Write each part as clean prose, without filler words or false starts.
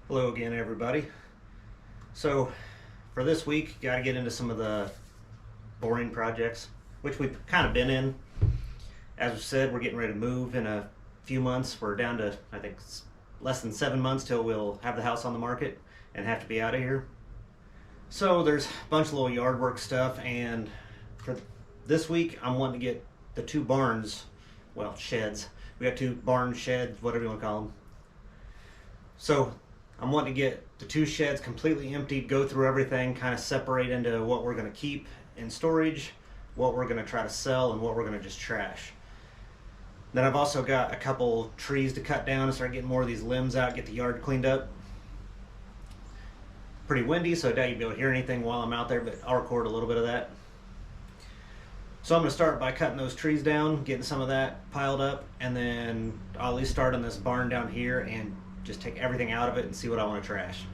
Hello again, everybody. So, for this week, got to get into some of the boring projects, which we've kind of been in. As we said, we're getting ready to move in a few months. We're down to, I think, less than 7 months till we'll have the house on the market and have to be out of here. So, there's a bunch of little yard work stuff, and for this week, I'm wanting to get the two barns, well, sheds. We got two barn sheds, whatever you want to call them. So, I'm wanting to get the two sheds completely emptied, go through everything, kind of separate into what we're going to keep in storage, what we're going to try to sell, and what we're going to just trash. Then I've also got a couple trees to cut down and start getting more of these limbs out, get the yard cleaned up. Pretty windy, so I doubt you'll be able to hear anything while I'm out there, but I'll record a little bit of that. So I'm going to start by cutting those trees down, getting some of that piled up, and then I'll at least start on this barn down here and just take everything out of it and see what I want to trash.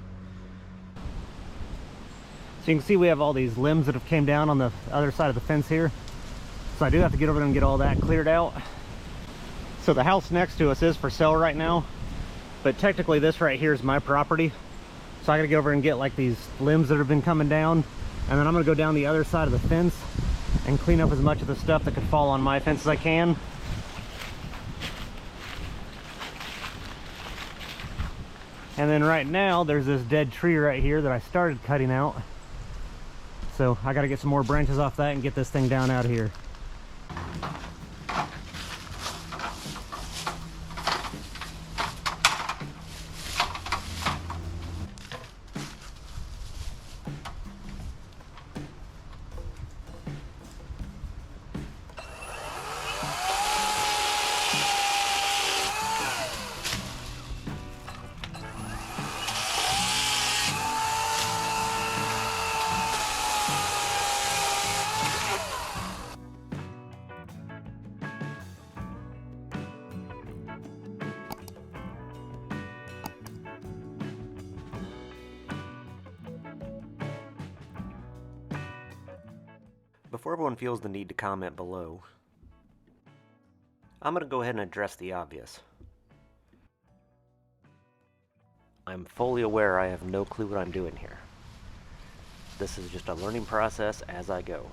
So you can see we have all these limbs that have came down on the other side of the fence here. So I do have to get over there and get all that cleared out. So the house next to us is for sale right now, but technically this right here is my property. So I gotta get over and get like these limbs that have been coming down, and then I'm gonna go down the other side of the fence and clean up as much of the stuff that could fall on my fence as I can. And then right now there's this dead tree right here that I started cutting out. So I gotta get some more branches off that and get this thing down out of here. Before everyone feels the need to comment below, I'm going to go ahead and address the obvious. I'm fully aware I have no clue what I'm doing here. This is just a learning process as I go.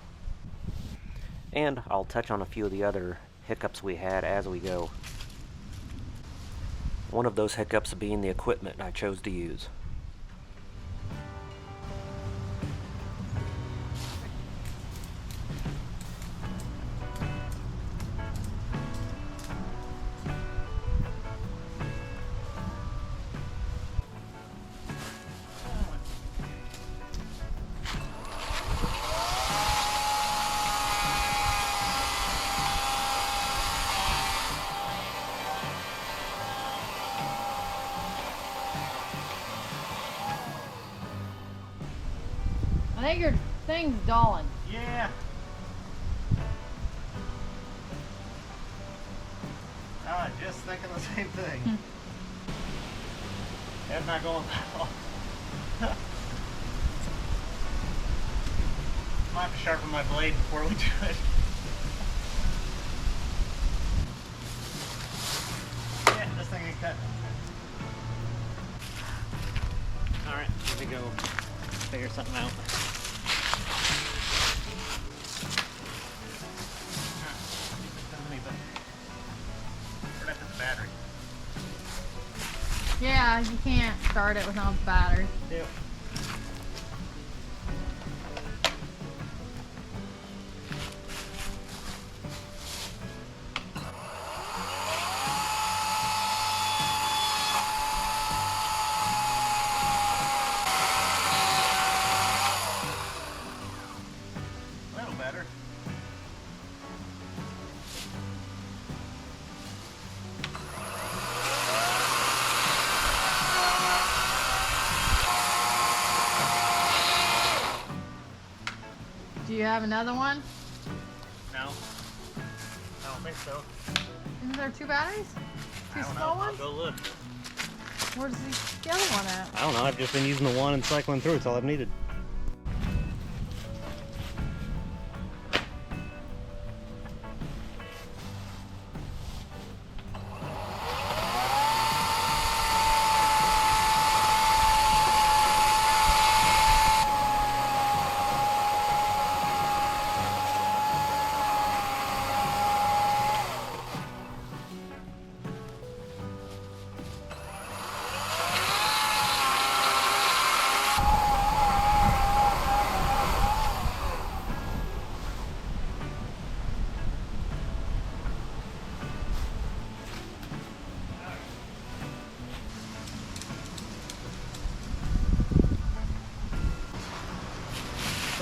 And I'll touch on a few of the other hiccups we had as we go. One of those hiccups being the equipment I chose to use. I think your thing's dulling. Yeah. I was just thinking the same thing. That's not going well. Might have to sharpen my blade before we do it. Yeah, this thing ain't cut. Alright, let me go figure something out. Battery. Yeah, you can't start it without the battery. Yep. A little better. Do you have another one? No. I don't think so. Isn't there two batteries? Two I don't small know. ones? I'll go look. Where's the other one at? I don't know. I've just been using the one and cycling through. It's all I've needed.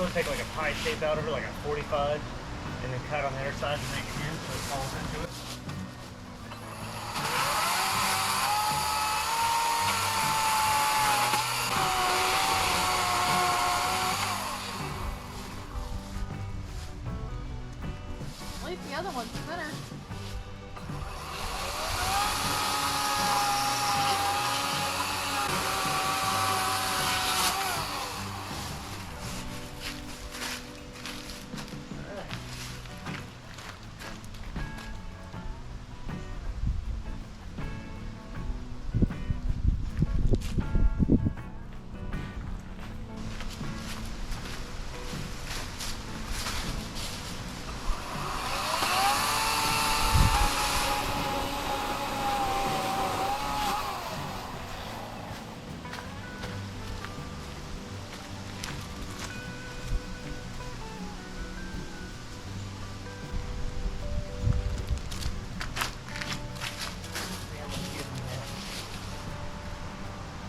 also take like a pie shape out of it, like a 45, and then cut on the other side to make it in so it falls into it. At least the other one's thinner.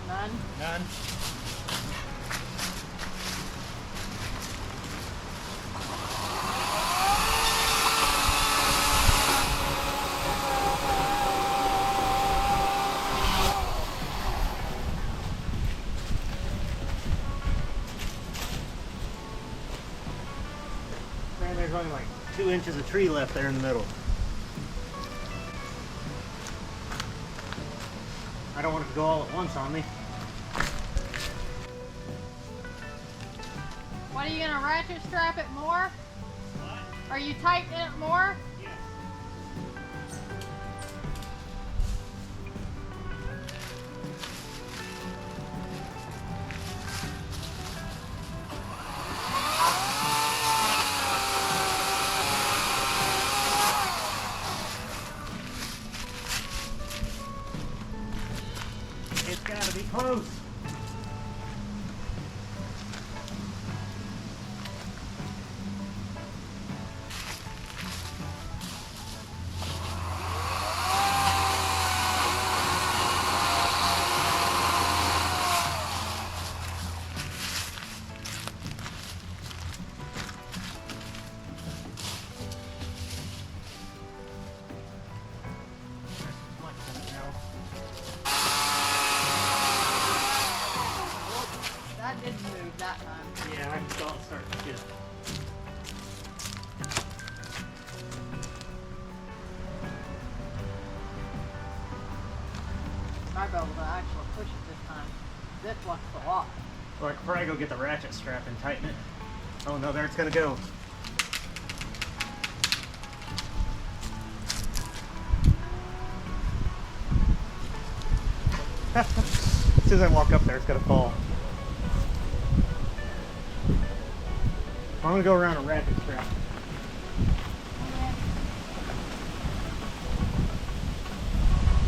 None. None. Man, there's only like 2 inches of tree left there in the middle. I don't want it to go all at once on me. What, are you gonna ratchet strap it more? What? Are you tightening it more? Yes. It's gotta be close. That didn't move that time. Yeah, I can saw it start to shift. Might be able to actually push it this time. This looks a lot. Or I could probably go get the ratchet strap and tighten it. Oh no, there it's gonna go. As soon as I walk up there, it's gonna fall. I'm gonna go around a ratchet strap.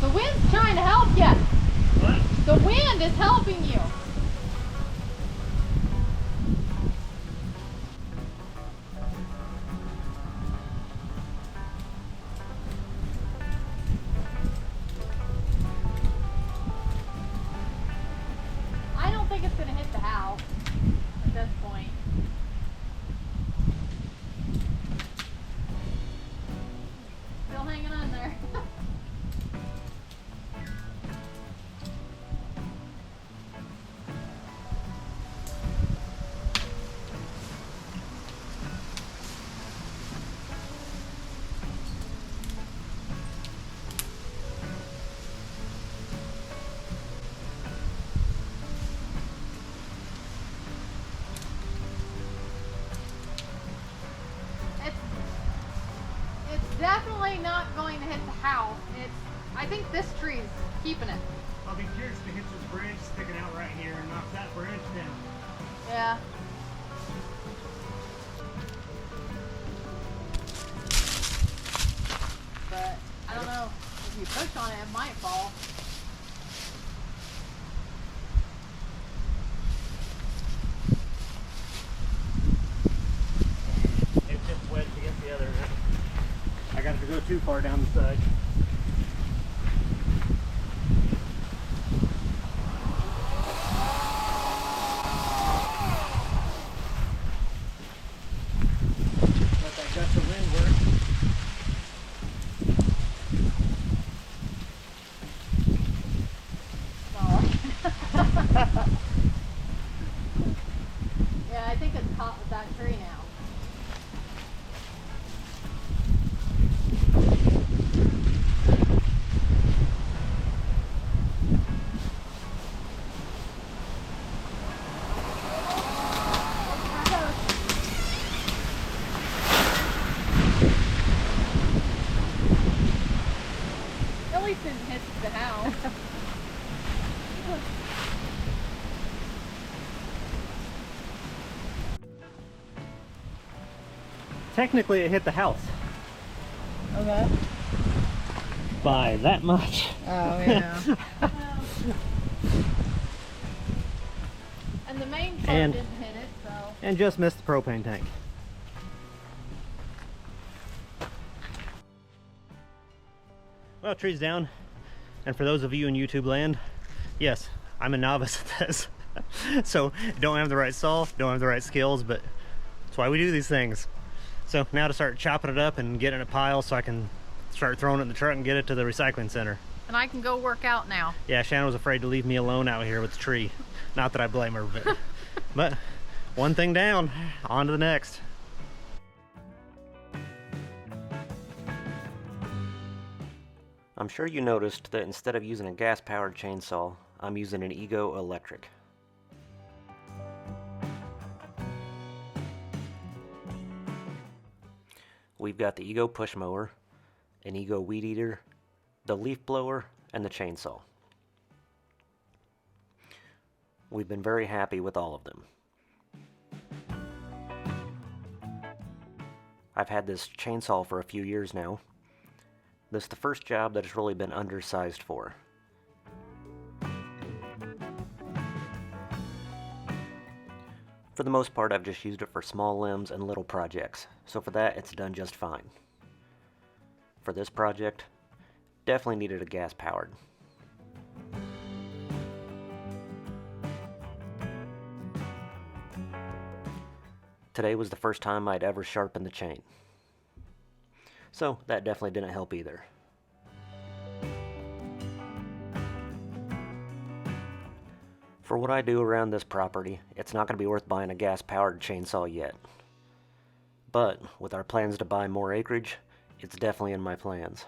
The wind's trying to help you. What? The wind is helping you. I don't think it's going to hit the house at this point. Still hanging on there. It's definitely not going to hit the house. I think this tree's keeping it. I'll be curious to hit this bridge sticking out right here and knock that bridge down. Yeah. But I don't know, if you push on it, it might fall. It's just wedged against the other. I got it to go too far down the side. Yeah, I think it's caught with that tree now. At least it hits the house. Technically, it hit the house Okay. by that much. Oh, yeah. And the main part And- didn't hit it, so. And just missed the propane tank. Well, tree's down. And for those of you in YouTube land, yes, I'm a novice at this. So, don't have the right saw, don't have the right skills, but that's why we do these things. So now to start chopping it up and getting it in a pile so I can start throwing it in the truck and get it to the recycling center. And I can go work out now. Yeah, Shannon was afraid to leave me alone out here with the tree. Not that I blame her, but one thing down, on to the next. I'm sure you noticed that instead of using a gas-powered chainsaw, I'm using an Ego electric. We've got the Ego push mower, an Ego weed eater, the leaf blower, and the chainsaw. We've been very happy with all of them. I've had this chainsaw for a few years now. This is the first job that it's really been undersized for. For the most part, I've just used it for small limbs and little projects, so for that, it's done just fine. For this project, definitely needed a gas-powered. Today was the first time I'd ever sharpened the chain. So that definitely didn't help either. For what I do around this property, it's not going to be worth buying a gas-powered chainsaw yet. But with our plans to buy more acreage, it's definitely in my plans.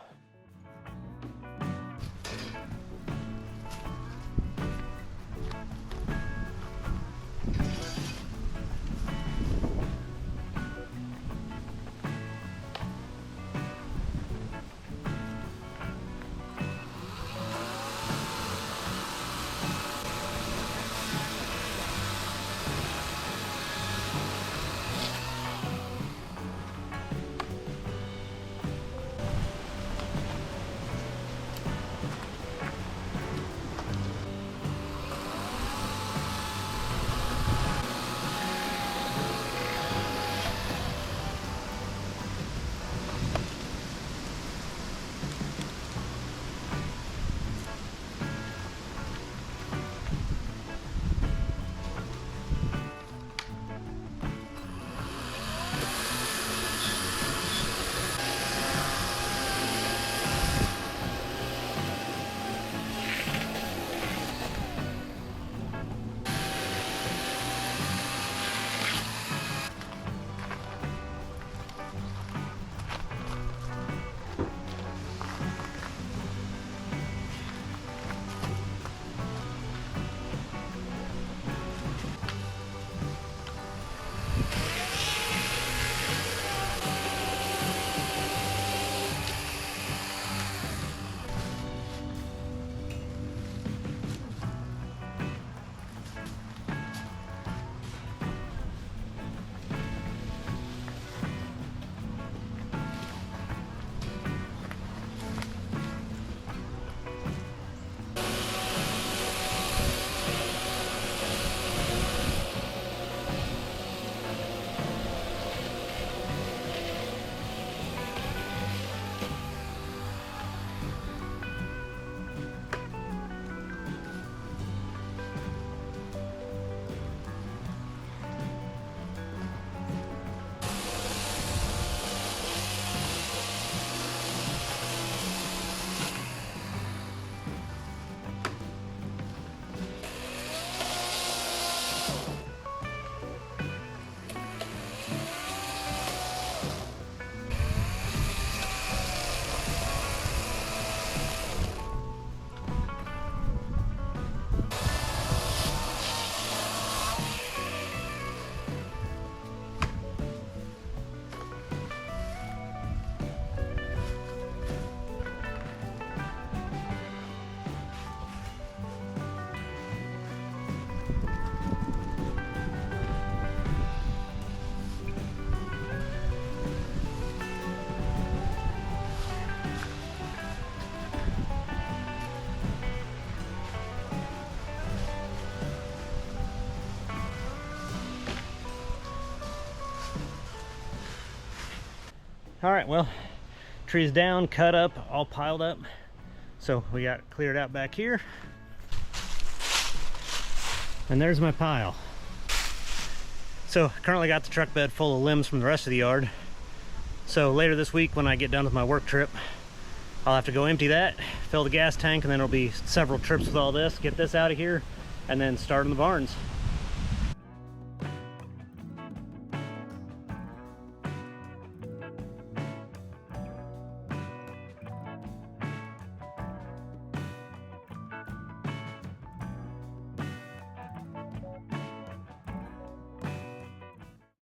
All right, well, trees down, cut up, all piled up. So we got it cleared out back here. And there's my pile. So currently got the truck bed full of limbs from the rest of the yard. So later this week when I get done with my work trip, I'll have to go empty that, fill the gas tank, and then it'll be several trips with all this, get this out of here, and then start in the barns.